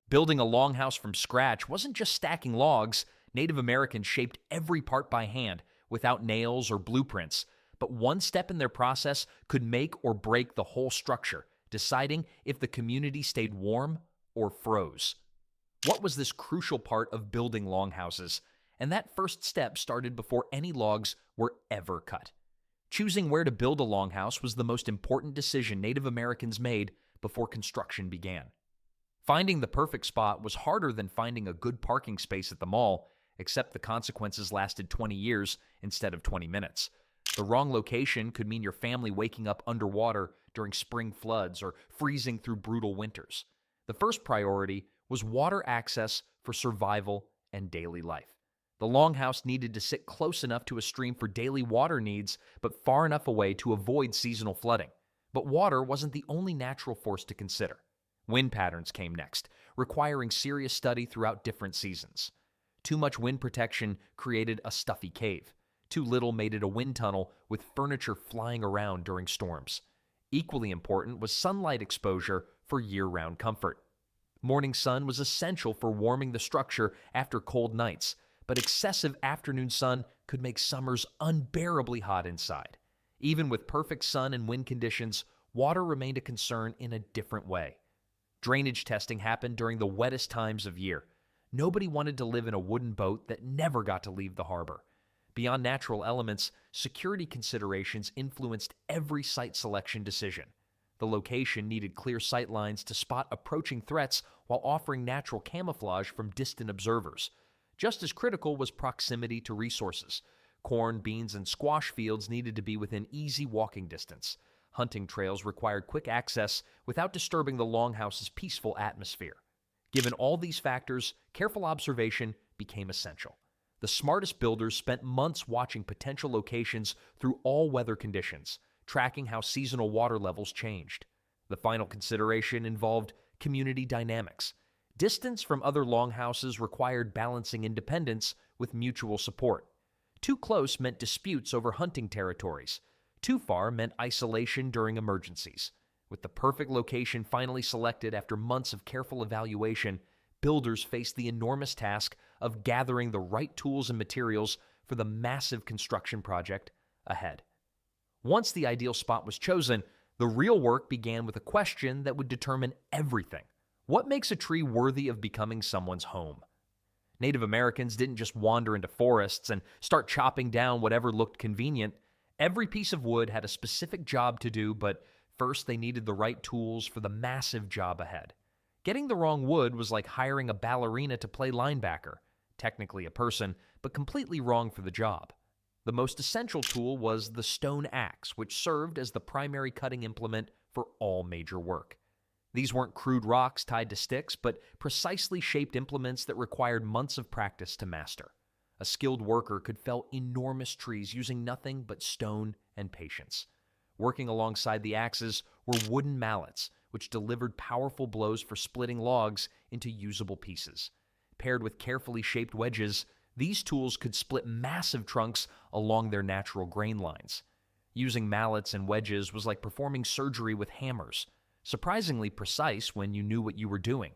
Building a longhouse from scratch wasn't just stacking logs. Native Americans shaped every part by hand, without nails or blueprints. But one step in their process could make or break the whole structure, deciding if the community stayed warm or froze. What was this crucial part of building longhouses? And that first step started before any logs were ever cut. Choosing where to build a longhouse was the most important decision Native Americans made before construction began. Finding the perfect spot was harder than finding a good parking space at the mall, except the consequences lasted 20 years instead of 20 minutes. The wrong location could mean your family waking up underwater during spring floods or freezing through brutal winters. The first priority was water access for survival and daily life. The longhouse needed to sit close enough to a stream for daily water needs, but far enough away to avoid seasonal flooding. But water wasn't the only natural force to consider. Wind patterns came next, requiring serious study throughout different seasons. Too much wind protection created a stuffy cave. Too little made it a wind tunnel with furniture flying around during storms. Equally important was sunlight exposure for year-round comfort. Morning sun was essential for warming the structure after cold nights, but excessive afternoon sun could make summers unbearably hot inside. Even with perfect sun and wind conditions, water remained a concern in a different way. Drainage testing happened during the wettest times of year. Nobody wanted to live in a wooden boat that never got to leave the harbor. Beyond natural elements, security considerations influenced every site selection decision. The location needed clear sight lines to spot approaching threats while offering natural camouflage from distant observers. Just as critical was proximity to resources. Corn, beans, and squash fields needed to be within easy walking distance. Hunting trails required quick access without disturbing the longhouse's peaceful atmosphere. Given all these factors, careful observation became essential. The smartest builders spent months watching potential locations through all weather conditions, tracking how seasonal water levels changed. The final consideration involved community dynamics. Distance from other longhouses required balancing independence with mutual support. Too close meant disputes over hunting territories. Too far meant isolation during emergencies. With the perfect location finally selected after months of careful evaluation, builders faced the enormous task of gathering the right tools and materials for the massive construction project ahead. Once the ideal spot was chosen, the real work began with a question that would determine everything. What makes a tree worthy of becoming someone's home? Native Americans didn't just wander into forests and start chopping down whatever looked convenient. Every piece of wood had a specific job to do, but first they needed the right tools for the massive job ahead. Getting the wrong wood was like hiring a ballerina to play linebacker, technically a person, but completely wrong for the job. The most essential tool was the stone axe, which served as the primary cutting implement for all major work. These weren't crude rocks tied to sticks, but precisely shaped implements that required months of practice to master. A skilled worker could fell enormous trees using nothing but stone and patience. Working alongside the axes were wooden mallets, which delivered powerful blows for splitting logs into usable pieces. Paired with carefully shaped wedges, these tools could split massive trunks along their natural grain lines. Using mallets and wedges was like performing surgery with hammers, surprisingly precise when you knew what you were doing.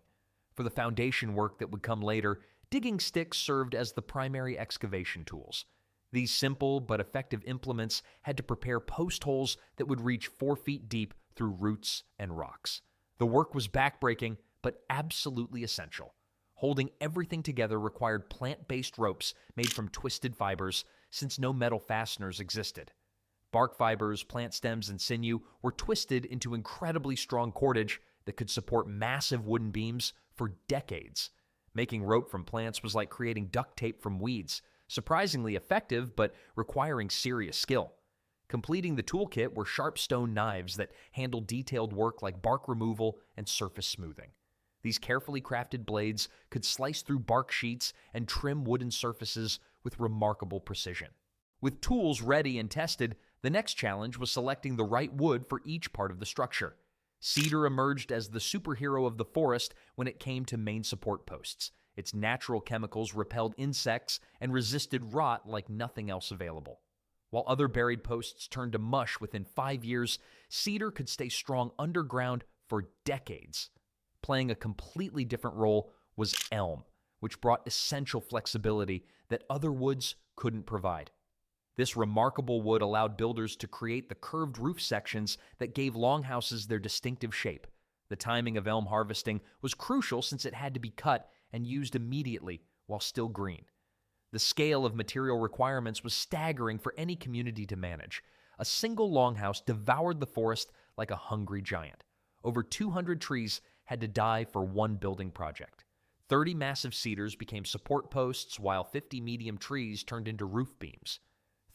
For the foundation work that would come later, digging sticks served as the primary excavation tools. These simple but effective implements had to prepare post holes that would reach 4 feet deep through roots and rocks. The work was backbreaking, but absolutely essential. Holding everything together required plant-based ropes made from twisted fibers, since no metal fasteners existed. Bark fibers, plant stems, and sinew were twisted into incredibly strong cordage that could support massive wooden beams for decades. Making rope from plants was like creating duct tape from weeds, surprisingly effective but requiring serious skill. Completing the toolkit were sharp stone knives that handled detailed work like bark removal and surface smoothing. These carefully crafted blades could slice through bark sheets and trim wooden surfaces with remarkable precision. With tools ready and tested, the next challenge was selecting the right wood for each part of the structure. Cedar emerged as the superhero of the forest when it came to main support posts. Its natural chemicals repelled insects and resisted rot like nothing else available. While other buried posts turned to mush within 5 years, cedar could stay strong underground for decades. Playing a completely different role was elm, which brought essential flexibility that other woods couldn't provide. This remarkable wood allowed builders to create the curved roof sections that gave longhouses their distinctive shape. The timing of elm harvesting was crucial since it had to be cut and used immediately while still green. The scale of material requirements was staggering for any community to manage. A single longhouse devoured the forest like a hungry giant. Over 200 trees had to die for one building project. 30 massive cedars became support posts, while 50 medium trees turned into roof beams.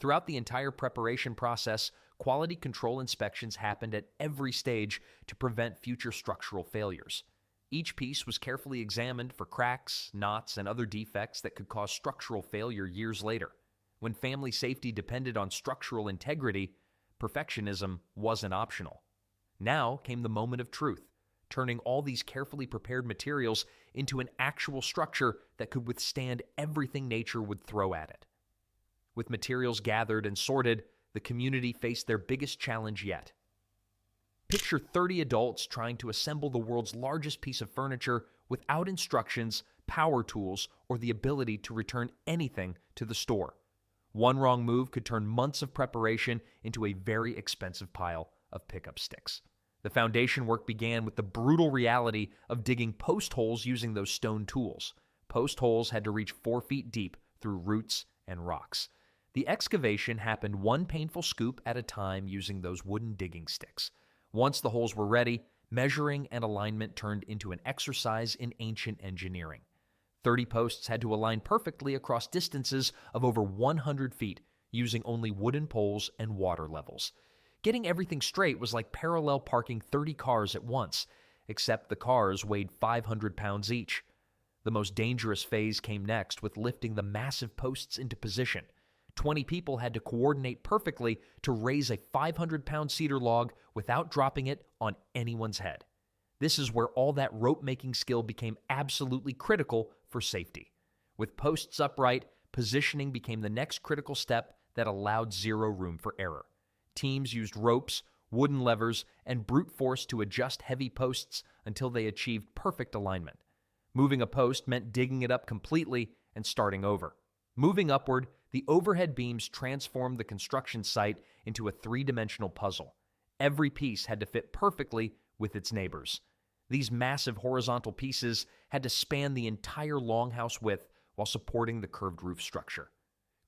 Throughout the entire preparation process, quality control inspections happened at every stage to prevent future structural failures. Each piece was carefully examined for cracks, knots, and other defects that could cause structural failure years later. When family safety depended on structural integrity, perfectionism wasn't optional. Now came the moment of truth, turning all these carefully prepared materials into an actual structure that could withstand everything nature would throw at it. With materials gathered and sorted, the community faced their biggest challenge yet. Picture 30 adults trying to assemble the world's largest piece of furniture without instructions, power tools, or the ability to return anything to the store. One wrong move could turn months of preparation into a very expensive pile of pickup sticks. The foundation work began with the brutal reality of digging post holes using those stone tools. Post holes had to reach 4 feet deep through roots and rocks. The excavation happened one painful scoop at a time using those wooden digging sticks. Once the holes were ready, measuring and alignment turned into an exercise in ancient engineering. 30 posts had to align perfectly across distances of over 100 feet using only wooden poles and water levels. Getting everything straight was like parallel parking 30 cars at once, except the cars weighed 500 pounds each. The most dangerous phase came next, with lifting the massive posts into position. 20 people had to coordinate perfectly to raise a 500-pound cedar log without dropping it on anyone's head. This is where all that rope-making skill became absolutely critical for safety. With posts upright, positioning became the next critical step that allowed zero room for error. Teams used ropes, wooden levers, and brute force to adjust heavy posts until they achieved perfect alignment. Moving a post meant digging it up completely and starting over. Moving upward, the overhead beams transformed the construction site into a three-dimensional puzzle. Every piece had to fit perfectly with its neighbors. These massive horizontal pieces had to span the entire longhouse width while supporting the curved roof structure.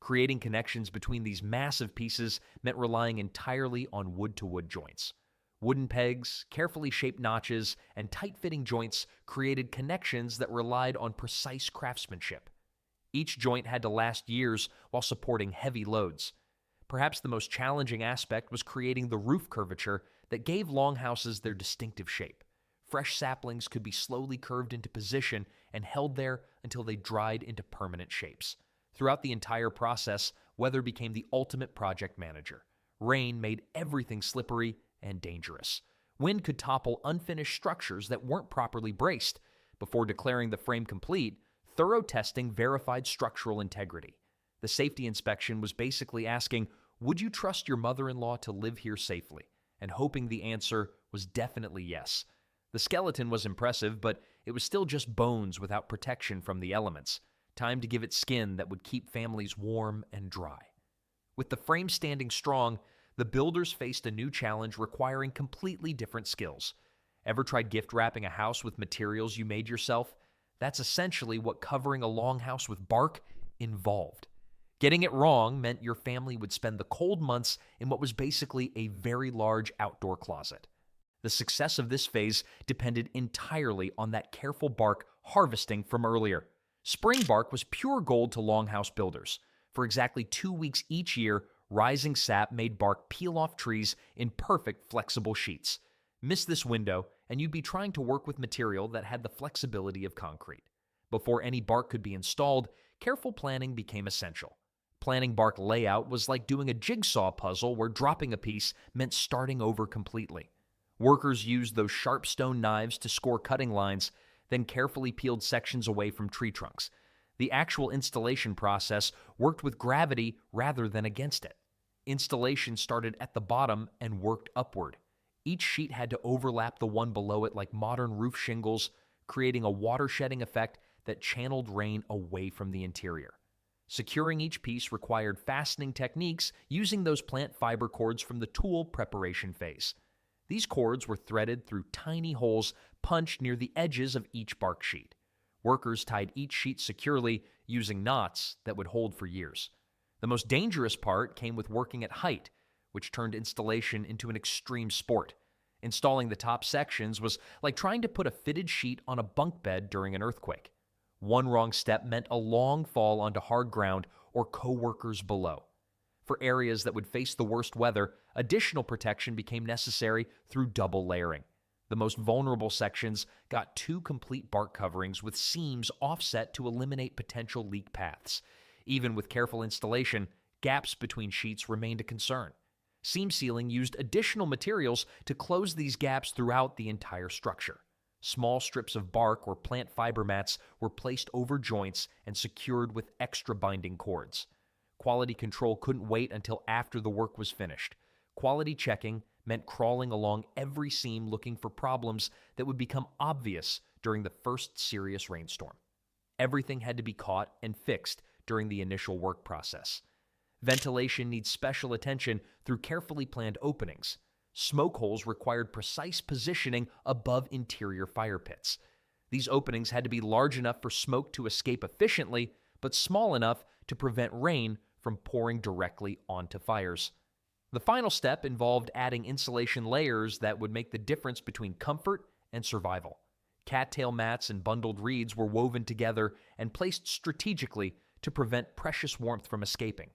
Creating connections between these massive pieces meant relying entirely on wood-to-wood joints. Wooden pegs, carefully shaped notches, and tight-fitting joints created connections that relied on precise craftsmanship. Each joint had to last years while supporting heavy loads. Perhaps the most challenging aspect was creating the roof curvature that gave longhouses their distinctive shape. Fresh saplings could be slowly curved into position and held there until they dried into permanent shapes. Throughout the entire process, weather became the ultimate project manager. Rain made everything slippery and dangerous. Wind could topple unfinished structures that weren't properly braced. Before declaring the frame complete, thorough testing verified structural integrity. The safety inspection was basically asking, would you trust your mother-in-law to live here safely? And hoping the answer was definitely yes. The skeleton was impressive, but it was still just bones without protection from the elements. Time to give it skin that would keep families warm and dry. With the frame standing strong, the builders faced a new challenge requiring completely different skills. Ever tried gift wrapping a house with materials you made yourself? That's essentially what covering a longhouse with bark involved. Getting it wrong meant your family would spend the cold months in what was basically a very large outdoor closet. The success of this phase depended entirely on that careful bark harvesting from earlier. Spring bark was pure gold to longhouse builders. For exactly 2 weeks each year, rising sap made bark peel off trees in perfect flexible sheets. Miss this window, and you'd be trying to work with material that had the flexibility of concrete. Before any bark could be installed, careful planning became essential. Planning bark layout was like doing a jigsaw puzzle where dropping a piece meant starting over completely. Workers used those sharp stone knives to score cutting lines, then carefully peeled sections away from tree trunks. The actual installation process worked with gravity rather than against it. Installation started at the bottom and worked upward. Each sheet had to overlap the one below it like modern roof shingles, creating a water-shedding effect that channeled rain away from the interior. Securing each piece required fastening techniques using those plant fiber cords from the tool preparation phase. These cords were threaded through tiny holes punched near the edges of each bark sheet. Workers tied each sheet securely using knots that would hold for years. The most dangerous part came with working at height, which turned installation into an extreme sport. Installing the top sections was like trying to put a fitted sheet on a bunk bed during an earthquake. One wrong step meant a long fall onto hard ground or co-workers below. For areas that would face the worst weather, additional protection became necessary through double layering. The most vulnerable sections got 2 complete bark coverings with seams offset to eliminate potential leak paths. Even with careful installation, gaps between sheets remained a concern. Seam sealing used additional materials to close these gaps throughout the entire structure. Small strips of bark or plant fiber mats were placed over joints and secured with extra binding cords. Quality control couldn't wait until after the work was finished. Quality checking meant crawling along every seam looking for problems that would become obvious during the first serious rainstorm. Everything had to be caught and fixed during the initial work process. Ventilation needs special attention through carefully planned openings. Smoke holes required precise positioning above interior fire pits. These openings had to be large enough for smoke to escape efficiently, but small enough to prevent rain from pouring directly onto fires. The final step involved adding insulation layers that would make the difference between comfort and survival. Cattail mats and bundled reeds were woven together and placed strategically to prevent precious warmth from escaping.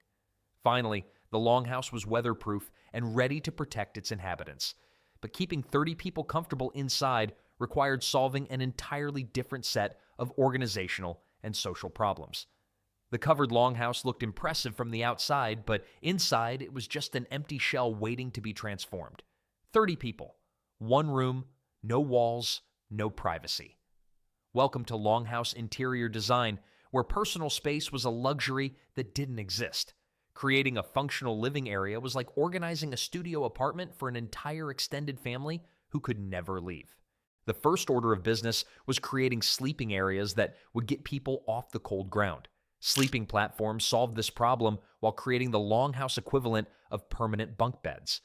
Finally, the longhouse was weatherproof and ready to protect its inhabitants. But keeping 30 people comfortable inside required solving an entirely different set of organizational and social problems. The covered longhouse looked impressive from the outside, but inside it was just an empty shell waiting to be transformed. 30 people, one room, no walls, no privacy. Welcome to Longhouse interior design, where personal space was a luxury that didn't exist. Creating a functional living area was like organizing a studio apartment for an entire extended family who could never leave. The first order of business was creating sleeping areas that would get people off the cold ground. Sleeping platforms solved this problem while creating the longhouse equivalent of permanent bunk beds.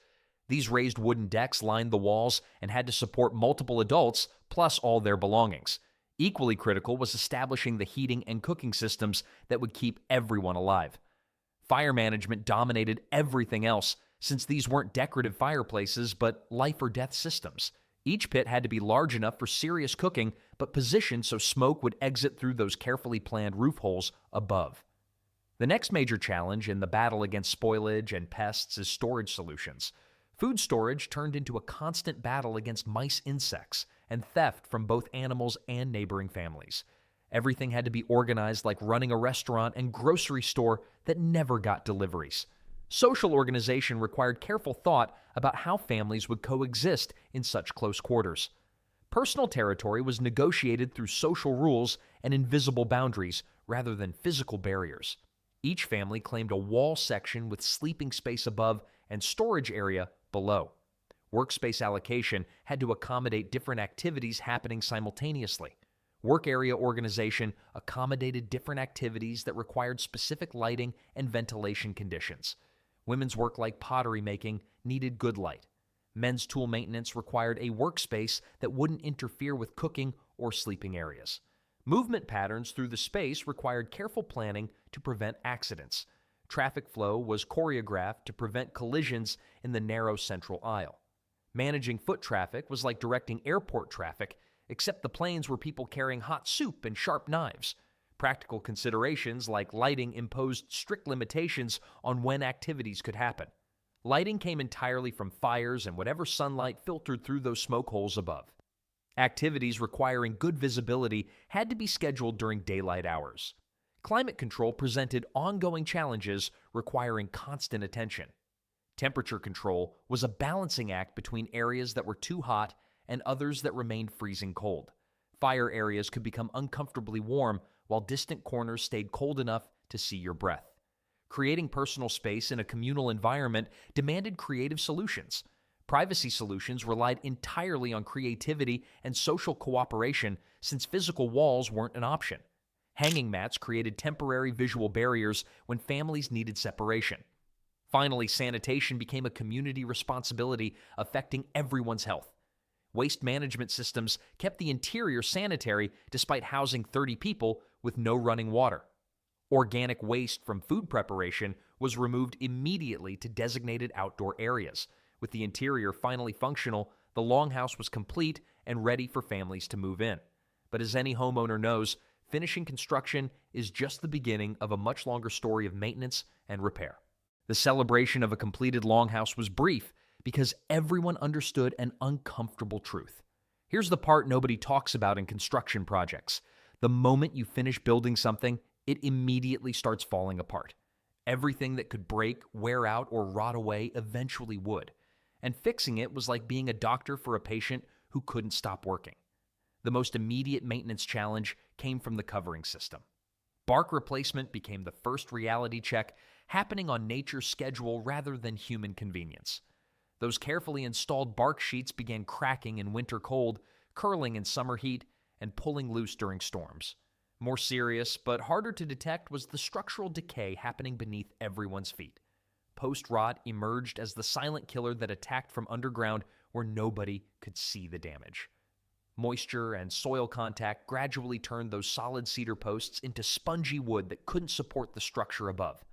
These raised wooden decks lined the walls and had to support multiple adults plus all their belongings. Equally critical was establishing the heating and cooking systems that would keep everyone alive. Fire management dominated everything else, since these weren't decorative fireplaces but life or death systems. Each pit had to be large enough for serious cooking, but positioned so smoke would exit through those carefully planned roof holes above. The next major challenge in the battle against spoilage and pests is storage solutions. Food storage turned into a constant battle against mice insects and theft from both animals and neighboring families. Everything had to be organized like running a restaurant and grocery store that never got deliveries. Social organization required careful thought about how families would coexist in such close quarters. Personal territory was negotiated through social rules and invisible boundaries rather than physical barriers. Each family claimed a wall section with sleeping space above and storage area below. Workspace allocation had to accommodate different activities happening simultaneously. Work area organization accommodated different activities that required specific lighting and ventilation conditions. Women's work like pottery making needed good light. Men's tool maintenance required a workspace that wouldn't interfere with cooking or sleeping areas. Movement patterns through the space required careful planning to prevent accidents. Traffic flow was choreographed to prevent collisions in the narrow central aisle. Managing foot traffic was like directing airport traffic, except the planes were people carrying hot soup and sharp knives. Practical considerations like lighting imposed strict limitations on when activities could happen. Lighting came entirely from fires and whatever sunlight filtered through those smoke holes above. Activities requiring good visibility had to be scheduled during daylight hours. Climate control presented ongoing challenges requiring constant attention. Temperature control was a balancing act between areas that were too hot and others that remained freezing cold. Fire areas could become uncomfortably warm while distant corners stayed cold enough to see your breath. Creating personal space in a communal environment demanded creative solutions. Privacy solutions relied entirely on creativity and social cooperation since physical walls weren't an option. Hanging mats created temporary visual barriers when families needed separation. Finally, sanitation became a community responsibility affecting everyone's health. Waste management systems kept the interior sanitary despite housing 30 people with no running water. Organic waste from food preparation was removed immediately to designated outdoor areas. With the interior finally functional, the longhouse was complete and ready for families to move in. But as any homeowner knows, finishing construction is just the beginning of a much longer story of maintenance and repair. The celebration of a completed longhouse was brief because everyone understood an uncomfortable truth. Here's the part nobody talks about in construction projects. The moment you finish building something, it immediately starts falling apart. Everything that could break, wear out, or rot away eventually would. And fixing it was like being a doctor for a patient who couldn't stop working. The most immediate maintenance challenge came from the covering system. Bark replacement became the first reality check, happening on nature's schedule rather than human convenience. Those carefully installed bark sheets began cracking in winter cold, curling in summer heat, and pulling loose during storms. More serious, but harder to detect, was the structural decay happening beneath everyone's feet. Post-rot emerged as the silent killer that attacked from underground where nobody could see the damage. Moisture and soil contact gradually turned those solid cedar posts into spongy wood that couldn't support the structure above.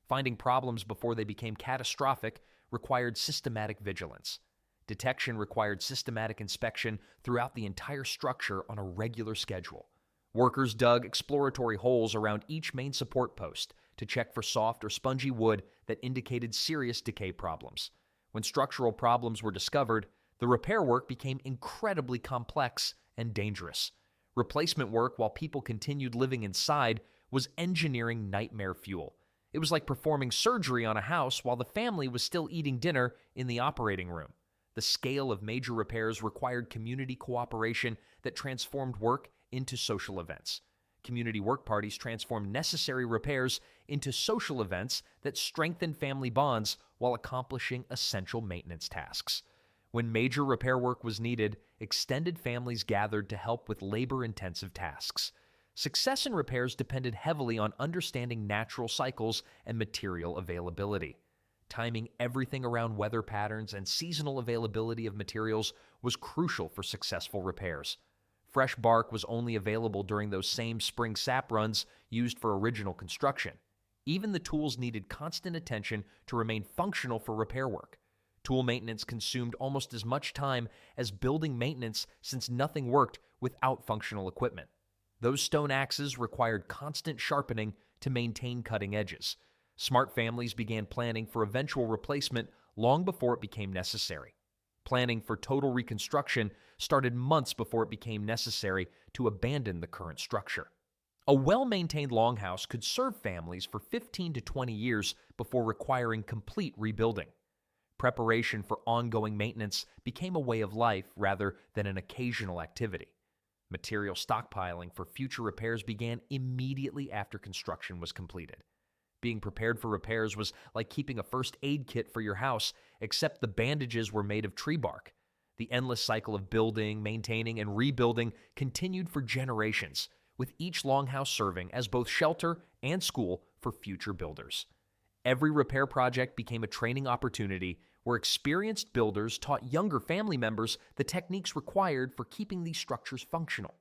Finding problems before they became catastrophic required systematic vigilance. Detection required systematic inspection throughout the entire structure on a regular schedule. Workers dug exploratory holes around each main support post to check for soft or spongy wood that indicated serious decay problems. When structural problems were discovered, the repair work became incredibly complex and dangerous. Replacement work while people continued living inside was engineering nightmare fuel. It was like performing surgery on a house while the family was still eating dinner in the operating room. The scale of major repairs required community cooperation that transformed work into social events. Community work parties transformed necessary repairs into social events that strengthened family bonds while accomplishing essential maintenance tasks. When major repair work was needed, extended families gathered to help with labor-intensive tasks. Success in repairs depended heavily on understanding natural cycles and material availability. Timing everything around weather patterns and seasonal availability of materials was crucial for successful repairs. Fresh bark was only available during those same spring sap runs used for original construction. Even the tools needed constant attention to remain functional for repair work. Tool maintenance consumed almost as much time as building maintenance since nothing worked without functional equipment. Those stone axes required constant sharpening to maintain cutting edges. Smart families began planning for eventual replacement long before it became necessary. Planning for total reconstruction started months before it became necessary to abandon the current structure. A well-maintained longhouse could serve families for 15 to 20 years before requiring complete rebuilding. Preparation for ongoing maintenance became a way of life rather than an occasional activity. Material stockpiling for future repairs began immediately after construction was completed. Being prepared for repairs was like keeping a first aid kit for your house, except the bandages were made of tree bark. The endless cycle of building, maintaining, and rebuilding continued for generations, with each longhouse serving as both shelter and school for future builders. Every repair project became a training opportunity where experienced builders taught younger family members the techniques required for keeping these structures functional.